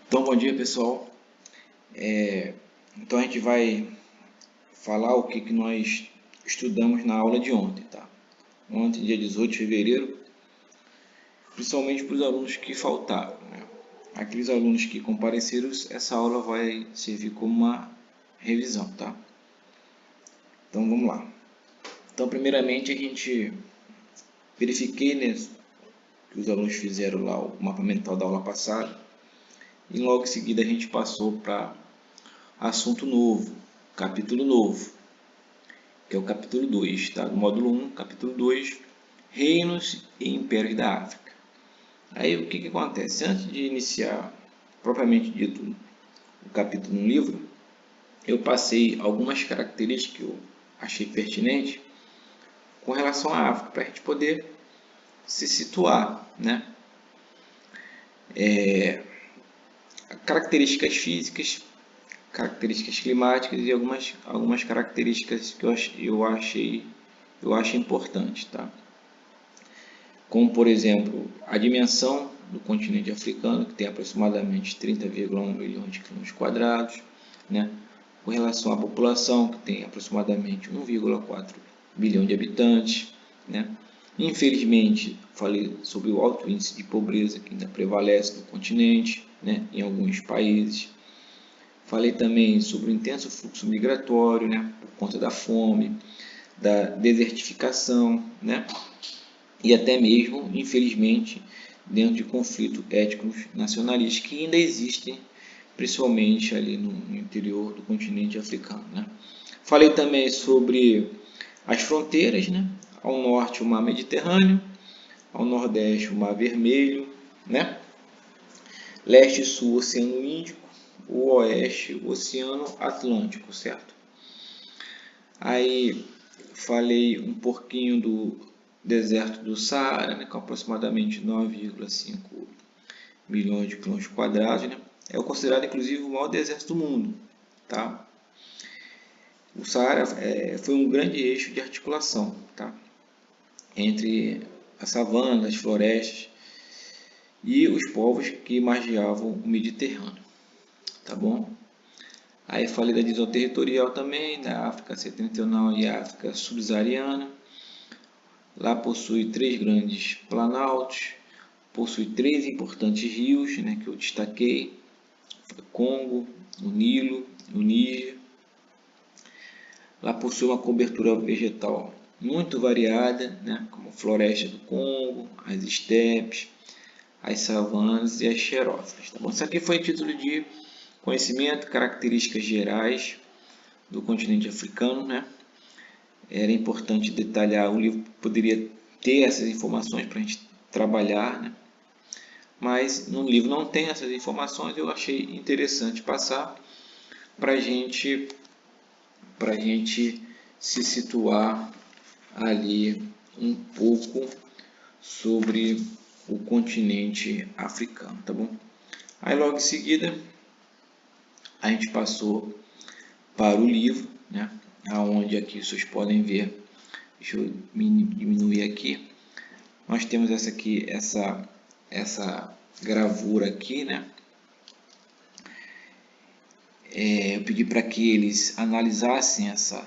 Então, bom dia pessoal. Então a gente vai falar o que nós estudamos na aula de ontem, tá? Ontem, dia 18 de fevereiro, principalmente para os alunos que faltaram, né? Aqueles alunos que compareceram, essa aula vai servir como uma revisão, tá? Então vamos lá. Então, primeiramente, a gente verifiquei, né, que os alunos fizeram lá o mapa mental da aula passada e logo em seguida a gente passou para assunto novo, capítulo novo, que é o capítulo 2, tá? Do módulo 1, capítulo 2, Reinos e Impérios da África. Aí o que acontece? Antes de iniciar, propriamente dito, o capítulo no livro, eu passei algumas características que eu achei pertinentes com relação à África, para a gente poder se situar, né? Características físicas, características climáticas e algumas características que eu acho importante, tá? Como, por exemplo, a dimensão do continente africano, que tem aproximadamente 30,1 milhões de quilômetros quadrados, né? Com relação à população, que tem aproximadamente 1,4 bilhão de habitantes, né? Infelizmente, falei sobre o alto índice de pobreza que ainda prevalece no continente, né? Em alguns países. Falei também sobre o intenso fluxo migratório, né? Por conta da fome, da desertificação, né? E até mesmo, infelizmente, dentro de conflitos étnicos nacionalistas que ainda existem, principalmente ali no interior do continente africano, né? Falei também sobre as fronteiras, né? Ao norte o Mar Mediterrâneo, ao nordeste o Mar Vermelho, né? Leste e sul o Oceano Índico, o oeste o Oceano Atlântico, certo? Aí falei um pouquinho do deserto do Saara, né, com aproximadamente 9,5 milhões de quilômetros quadrados, né? É considerado inclusive o maior deserto do mundo, tá? O Saara foi um grande eixo de articulação, tá? Entre a savana, as florestas e os povos que margeavam o Mediterrâneo, tá bom? Aí falei da divisão territorial também, da África Setentrional e África Subsaariana. Lá possui 3 grandes planaltos, possui 3 importantes rios, né, que eu destaquei: o Congo, o Nilo, o Níger. Lá possui uma cobertura vegetal muito variada, né, como a floresta do Congo, as estepes, as savanas e as xerófilas. Tá bom? Isso aqui foi título de conhecimento, características gerais do continente africano, né? Era importante detalhar, o livro poderia ter essas informações para a gente trabalhar, né? Mas no livro não tem essas informações, eu achei interessante passar para a gente se situar ali um pouco sobre o continente africano, tá bom? Aí logo em seguida a gente passou para o livro, né? Aonde aqui vocês podem ver, deixa eu diminuir aqui, nós temos essa gravura aqui, né? Eu pedi para que eles analisassem essa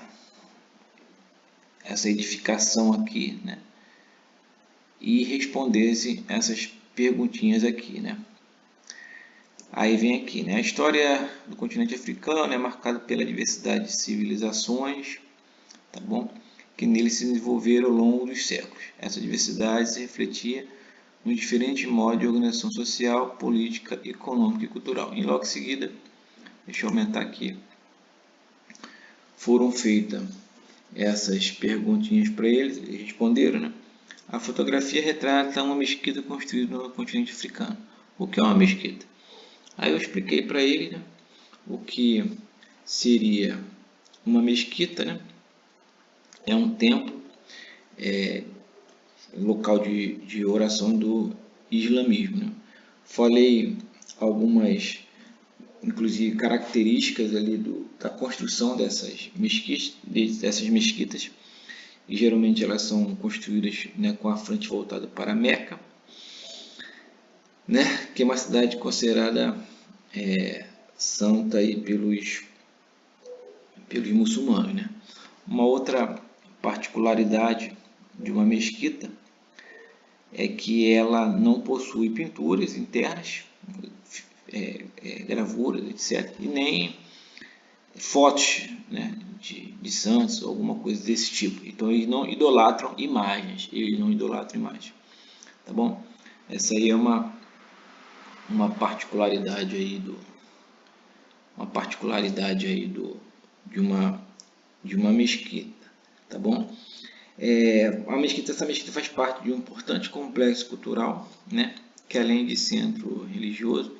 edificação aqui, né? E respondessem essas perguntinhas aqui, né? Aí vem aqui, né? A história do continente africano é marcada pela diversidade de civilizações, tá bom? Que nele se desenvolveram ao longo dos séculos. Essa diversidade se refletia nos diferentes modos de organização social, política, econômica e cultural. E logo em seguida, deixa eu aumentar aqui, foram feitas essas perguntinhas para eles, eles responderam, né? A fotografia retrata uma mesquita construída no continente africano. O que é uma mesquita? Aí eu expliquei para ele, né, o que seria uma mesquita, né? É um templo, local de oração do islamismo, né? Falei algumas, inclusive, características ali da construção dessas mesquitas, e geralmente elas são construídas, né, com a frente voltada para Meca, né, que é uma cidade considerada santa aí pelos muçulmanos, né? Uma outra particularidade de uma mesquita é que ela não possui pinturas internas, gravuras, etc. E nem fotos, né, de santos, alguma coisa desse tipo. Então eles não idolatram imagens, tá bom? Essa aí é uma particularidade aí de uma mesquita, tá bom? Essa mesquita faz parte de um importante complexo cultural, né, que além de centro religioso,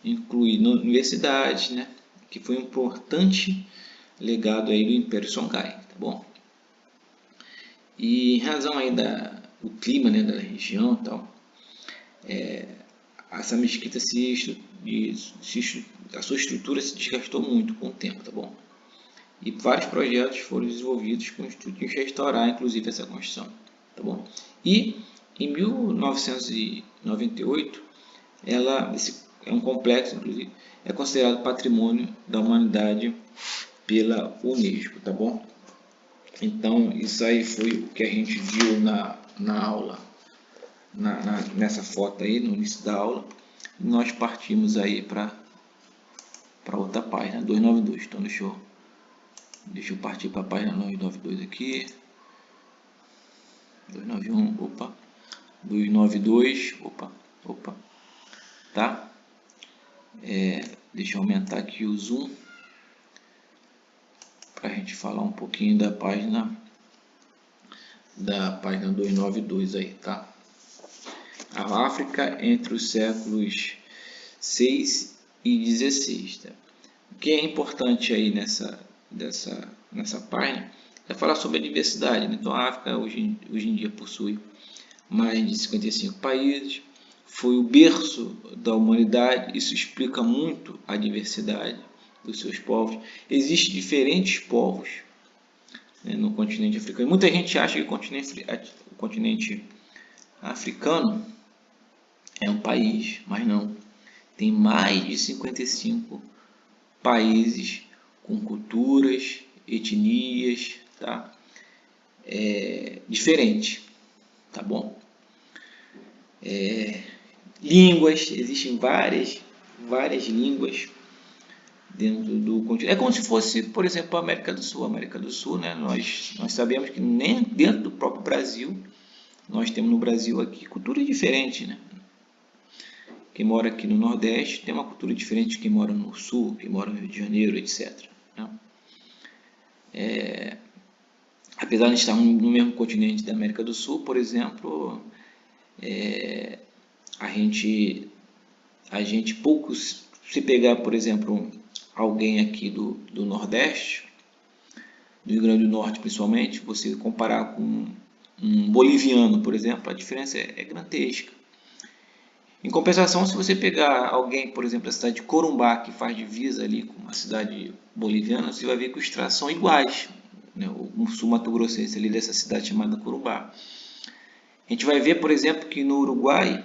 inclui universidades, né, que foi um importante legado aí do Império Songhai, tá bom? E em razão aí do clima, né, da região e tal, essa mesquita a sua estrutura se desgastou muito com o tempo, tá bom? E vários projetos foram desenvolvidos com o intuito de restaurar, inclusive, essa construção, tá bom? E em 1998, esse é um complexo, inclusive, é considerado patrimônio da humanidade pela Unesco, tá bom? Então, isso aí foi o que a gente viu na aula, nessa foto aí, no início da aula. E nós partimos aí para outra página, 292. Então, deixa eu partir para a página 292 aqui. 291, opa. 292, opa. Tá? Deixa eu aumentar aqui o zoom para a gente falar um pouquinho da página 292 aí, tá? A África entre os séculos 6 e 16, tá? O que é importante aí nessa página é falar sobre a diversidade, né? Então a África hoje em dia possui mais de 55 países, foi o berço da humanidade, isso explica muito a diversidade dos seus povos. Existem diferentes povos, né, no continente africano. Muita gente acha que o continente africano é um país, mas não. Tem mais de 55 países com culturas, etnias, tá? Diferentes, tá bom? Línguas, existem várias línguas dentro do continente. É como se fosse, por exemplo, a América do Sul. A América do Sul, né? Nós sabemos que nem dentro do próprio Brasil, nós temos no Brasil aqui culturas diferentes, né? Quem mora aqui no Nordeste tem uma cultura diferente de quem mora no Sul, quem mora no Rio de Janeiro, etc. Né? Apesar de estarmos no mesmo continente da América do Sul, por exemplo, a gente pouco, se pegar, por exemplo, alguém aqui do Nordeste, do Rio Grande do Norte principalmente, você comparar com um boliviano, por exemplo, a diferença é gigantesca. Em compensação, se você pegar alguém, por exemplo, da cidade de Corumbá, que faz divisa ali com uma cidade boliviana, você vai ver que os traços são iguais, né? O sul-mato-grossense ali dessa cidade chamada Corumbá. A gente vai ver, por exemplo, que no Uruguai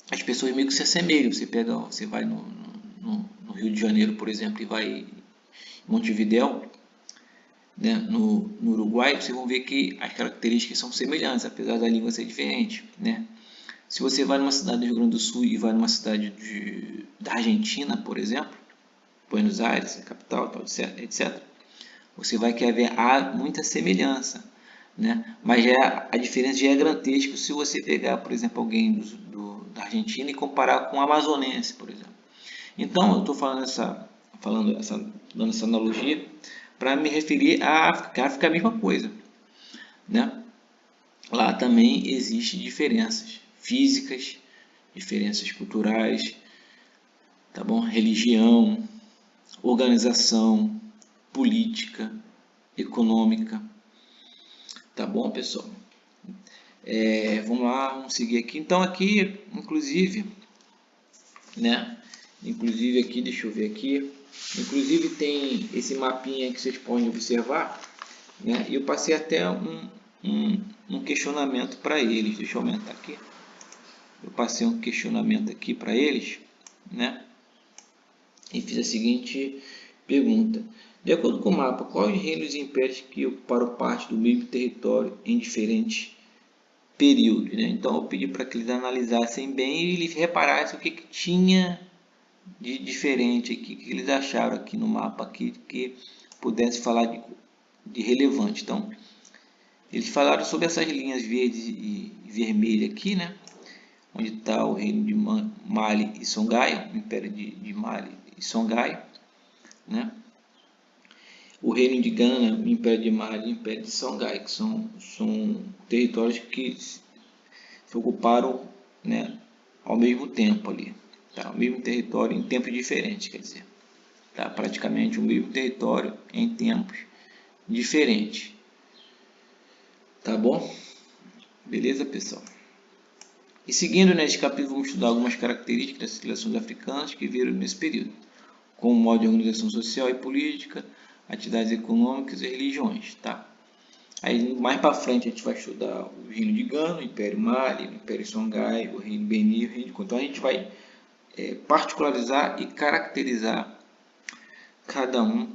as pessoas meio que se assemelham. Você vai no Rio de Janeiro, por exemplo, e vai em Montevidéu, né, no Uruguai, vocês vão ver que as características são semelhantes, apesar da língua ser diferente, né? Se você vai numa cidade do Rio Grande do Sul e vai numa cidade da Argentina, por exemplo, Buenos Aires, a capital, tal, etc., você vai querer ver muita semelhança, né? Mas a diferença já é grotesca se você pegar, por exemplo, alguém da Argentina e comparar com o amazonense, por exemplo. Então, eu estou dando essa analogia para me referir à África. A África é a mesma coisa, né? Lá também existem diferenças físicas, diferenças culturais, tá bom? Religião, organização, política, econômica, tá bom, pessoal? Vamos lá, vamos seguir aqui. Então aqui, inclusive, né? Inclusive aqui, deixa eu ver aqui. Inclusive tem esse mapinha que vocês podem observar, né? E eu passei até um questionamento para eles. Deixa eu aumentar aqui. Eu passei um questionamento aqui para eles, né? e fiz a seguinte pergunta: de acordo com o mapa, quais reinos e impérios que ocuparam parte do mesmo território em diferentes períodos, né? Então eu pedi para que eles analisassem bem e eles reparassem o que tinha de diferente aqui, que eles acharam aqui no mapa aqui que pudesse falar de relevante. Então eles falaram sobre essas linhas verdes e vermelhas aqui, né? Onde está o reino de Mali e Songhai, o império de Mali e Songhai, né? O reino de Gana, o império de Mali e o império de Songhai, que são territórios que se ocuparam, né, ao mesmo tempo ali, tá? O mesmo território em tempos diferentes, quer dizer, tá? Praticamente o mesmo território em tempos diferentes, tá bom? Beleza, pessoal? E seguindo neste capítulo, vamos estudar algumas características das civilizações africanas que viram nesse período, como modo de organização social e política, atividades econômicas e religiões, tá? Aí mais para frente a gente vai estudar o reino de Gana, o Império Mali, o Império Songhai, o reino Beni, o reino de Congo. Então a gente vai particularizar e caracterizar cada um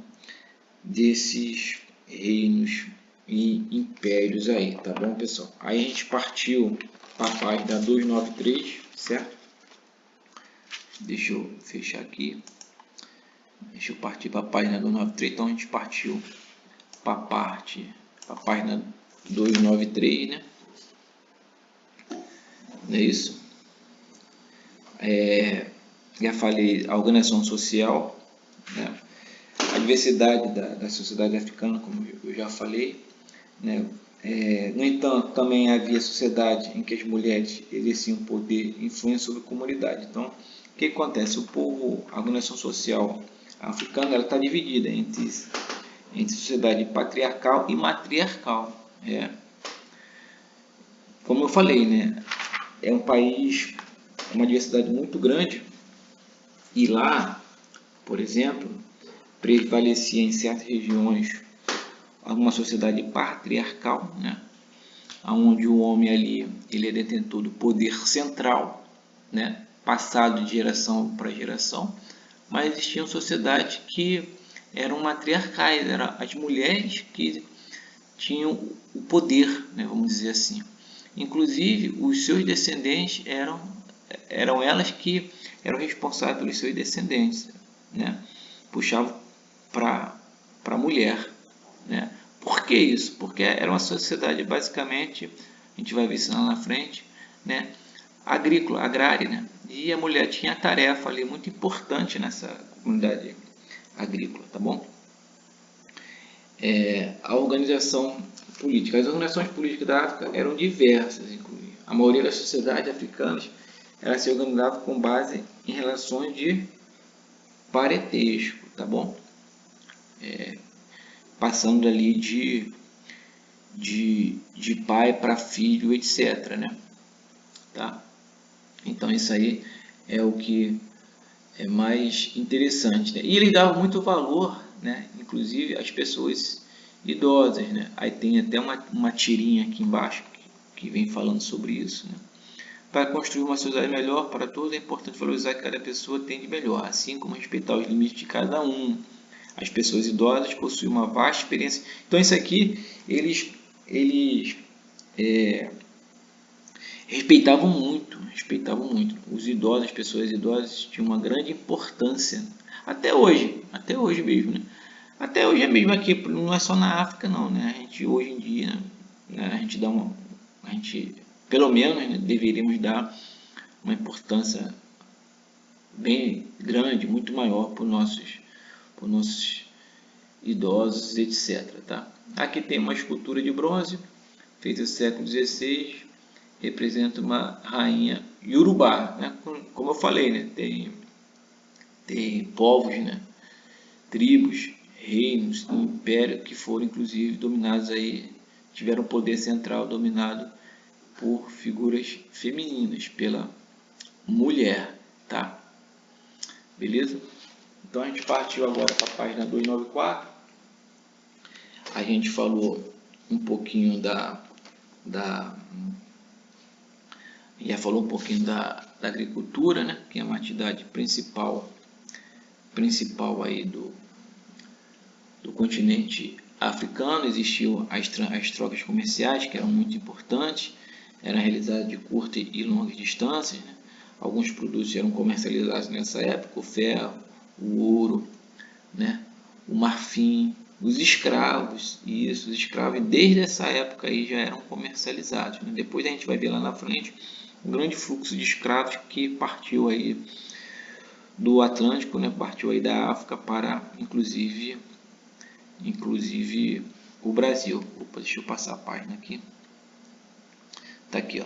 desses reinos e impérios aí, tá bom, pessoal? Aí a gente partiu para a página 293, certo? Deixa eu fechar aqui. Deixa eu partir para a página 293. Então a gente partiu para a página 293, né? Não é isso? Já falei, a organização social, né? A diversidade da sociedade africana, como eu já falei, né? No entanto, também havia sociedade em que as mulheres exerciam poder e influência sobre a comunidade. Então, o que acontece? A organização social africana está dividida entre sociedade patriarcal e matriarcal. Como eu falei, né? É um país com uma diversidade muito grande e lá, por exemplo, prevalecia em certas regiões uma sociedade patriarcal, né? Onde o homem ali ele é detentor do poder central, né? Passado de geração para geração, mas existiam sociedades que eram matriarcais, eram as mulheres que tinham o poder, né? Vamos dizer assim. Inclusive, os seus descendentes eram elas que eram responsáveis pelos seus descendentes, né? Puxavam para a mulher, né? Por que isso? Porque era uma sociedade basicamente, a gente vai ver isso lá na frente, né? Agrícola, agrária, né? E a mulher tinha a tarefa ali muito importante nessa comunidade agrícola, tá bom? A organização política. As organizações políticas da África eram diversas, inclusive. A maioria das sociedades africanas ela se organizava com base em relações de parentesco, tá bom? Passando ali de pai para filho, etc, né? Tá? Então isso aí é o que é mais interessante, né? E ele dava muito valor, né? Inclusive às pessoas idosas, né? Aí tem até uma tirinha aqui embaixo que vem falando sobre isso, né? Para construir uma sociedade melhor para todos, é importante valorizar o que cada pessoa tem de melhor, assim como respeitar os limites de cada um. As pessoas idosas possuem uma vasta experiência. Então isso aqui, eles respeitavam muito. Os idosos, as pessoas idosas tinham uma grande importância. Até hoje mesmo, né? Até hoje é mesmo aqui, não é só na África não, né? A gente hoje em dia, né, a gente pelo menos, né, deveríamos dar uma importância bem grande, muito maior para os nossos idosos, etc. Tá? Aqui tem uma escultura de bronze, feita no século XVI, representa uma rainha Yorubá, né? Como eu falei, né? Tem povos, né? Tribos, reinos, impérios que foram inclusive dominados aí, tiveram poder central dominado por figuras femininas, pela mulher, tá? Beleza? Então a gente partiu agora para a página 294. A gente falou um pouquinho já falou um pouquinho da agricultura, né? Que é uma atividade principal principal aí do continente africano. Existiam as trocas comerciais, que eram muito importantes, eram realizadas de curta e longas distâncias, né? Alguns produtos eram comercializados nessa época: o ferro, o ouro, né? O marfim, os escravos, e isso, os escravos desde essa época aí já eram comercializados, né? Depois a gente vai ver lá na frente um grande fluxo de escravos que partiu aí do Atlântico, né? Partiu aí da África para inclusive o Brasil. Opa, deixa eu passar a página aqui. Tá aqui, ó,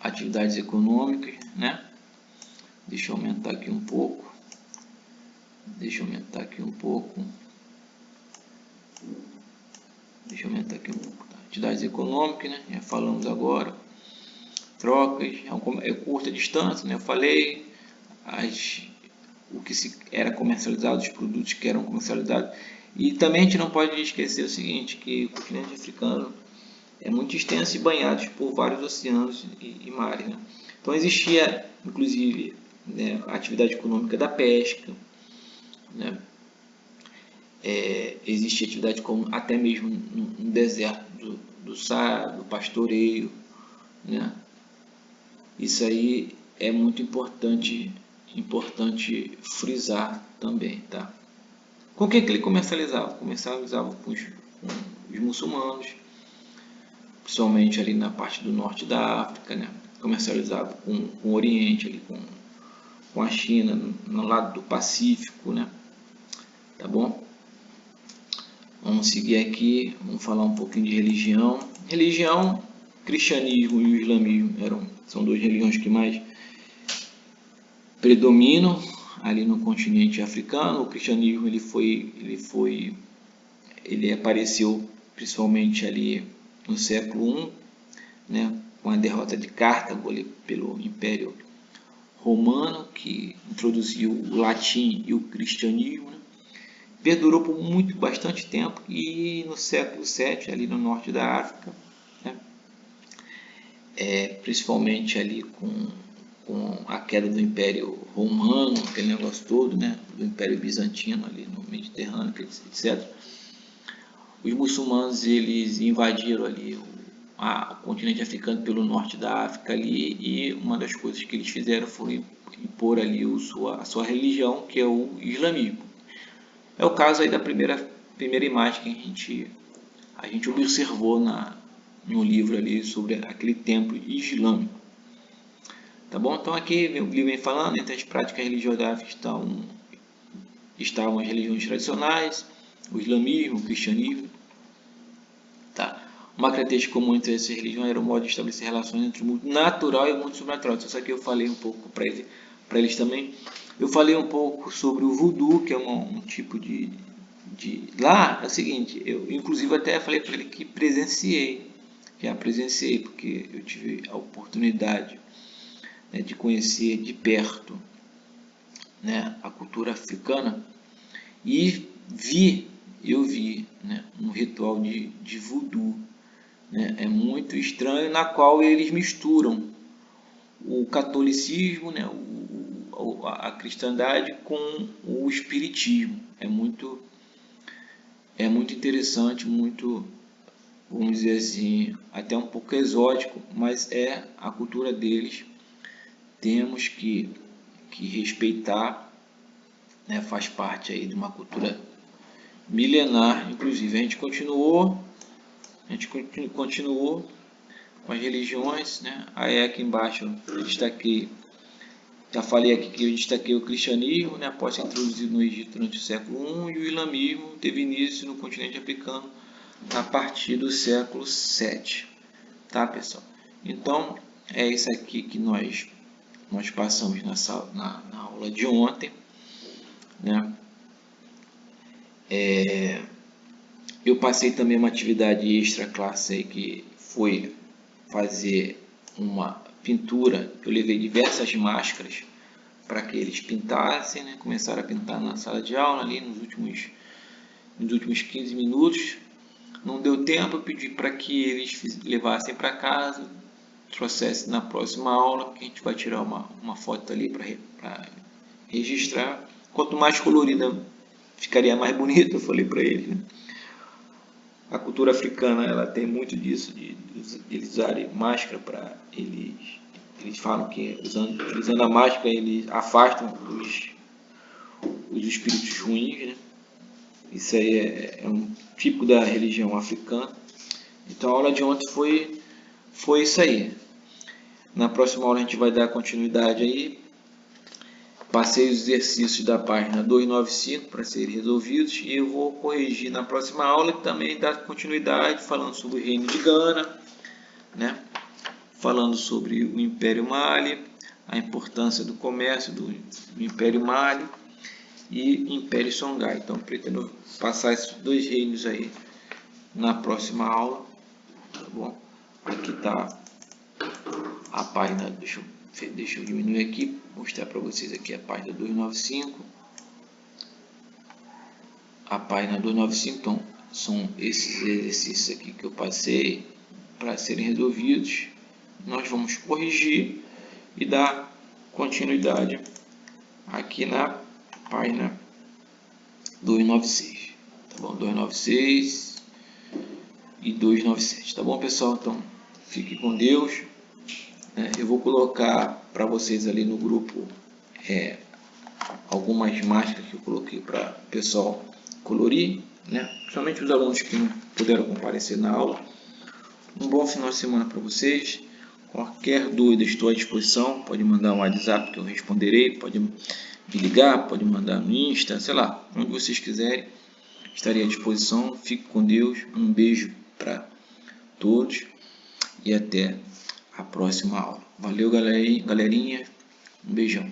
atividades econômicas, né? Deixa eu aumentar aqui um pouco. Tá? Atividades econômicas, né? Já falamos agora. Trocas, é curta distância, né? Eu falei. O que era comercializado, os produtos que eram comercializados. E também a gente não pode esquecer o seguinte, que o continente africano é muito extenso e banhado por vários oceanos e mares, né? Então existia, inclusive, né, a atividade econômica da pesca, né? Existia atividade até mesmo no deserto do Saara, do pastoreio, né? Isso aí é muito importante frisar também, tá? Com o que ele comercializava? Comercializava com os muçulmanos, principalmente ali na parte do norte da África, né? Comercializava com o Oriente, ali com a China, no lado do Pacífico, né? Tá bom? Vamos seguir aqui, vamos falar um pouquinho de religião. Religião, cristianismo e o islamismo são duas religiões que mais predominam ali no continente africano. O cristianismo ele apareceu principalmente ali no século I, né, com a derrota de Cartago ali pelo Império Romano, que introduziu o latim e o cristianismo, né? Perdurou por bastante tempo, e no século VII, ali no norte da África, né, principalmente ali com a queda do Império Romano, aquele negócio todo, né, do Império Bizantino ali no Mediterrâneo, etc. Os muçulmanos, eles invadiram ali o continente africano pelo norte da África ali, e uma das coisas que eles fizeram foi impor ali a sua religião, que é o islamismo. É o caso aí da primeira imagem que a gente observou no livro ali sobre aquele templo islâmico. Tá bom? Então aqui o livro vem falando: entre as práticas religiosas da África estavam as religiões tradicionais, o islamismo, o cristianismo. Tá? Uma característica comum entre essas religiões era o modo de estabelecer relações entre o mundo natural e o mundo sobrenatural. Isso aqui eu falei um pouco para eles também. Eu falei um pouco sobre o voodoo, que é um tipo de... Lá é o seguinte, eu inclusive até falei para ele que já presenciei, porque eu tive a oportunidade, né, de conhecer de perto, né, a cultura africana, e eu vi, né, um ritual de voodoo, né, é muito estranho, na qual eles misturam o catolicismo, né, a cristandade com o espiritismo. É muito interessante, muito, vamos dizer assim, até um pouco exótico, mas é a cultura deles. Temos que respeitar, né, faz parte aí de uma cultura milenar. Inclusive a gente continuou com as religiões, né? Aí aqui embaixo eu destaquei, já falei aqui que eu destaquei o cristianismo, né, após ser introduzido no Egito durante o século I, e o islamismo teve início no continente africano a partir do século VII. Tá, pessoal? Então é isso aqui que nós passamos na aula de ontem, né? Eu passei também uma atividade extra classe aí, que foi fazer uma pintura. Eu levei diversas máscaras para que eles pintassem, né? Começaram a pintar na sala de aula ali nos últimos 15 minutos. Não deu tempo, eu pedi para que eles levassem para casa, trouxessem na próxima aula, que a gente vai tirar uma foto ali para registrar. quanto mais colorida ficaria mais bonito, eu falei para ele, né? A cultura africana, ela tem muito disso, de eles usarem máscara para eles falam que utilizando a máscara eles afastam os espíritos ruins, né? Isso aí é um típico da religião africana. Então a aula de ontem foi isso aí. Na próxima aula a gente vai dar continuidade aí. Passei os exercícios da página 295 para serem resolvidos e eu vou corrigir na próxima aula e também dar continuidade falando sobre o reino de Gana, né? Falando sobre o Império Mali, a importância do comércio do Império Mali e Império Songhai. Então pretendo passar esses dois reinos aí na próxima aula, tá bom? Aqui está a página, deixa eu diminuir aqui, mostrar para vocês aqui a página 295. A página 295, então, são esses exercícios aqui que eu passei para serem resolvidos. Nós vamos corrigir e dar continuidade aqui na página 296, tá bom? 296 e 297, tá bom, pessoal? Então, fique com Deus. Eu vou colocar para vocês ali no grupo algumas máscaras que eu coloquei para o pessoal colorir, né? Principalmente os alunos que não puderam comparecer na aula. Um bom final de semana para vocês. Qualquer dúvida estou à disposição, pode mandar um WhatsApp que eu responderei, pode me ligar, pode mandar no Insta, sei lá, onde vocês quiserem, estarei à disposição. Fique com Deus, um beijo para todos e até a próxima aula. Valeu, galerinha, um beijão.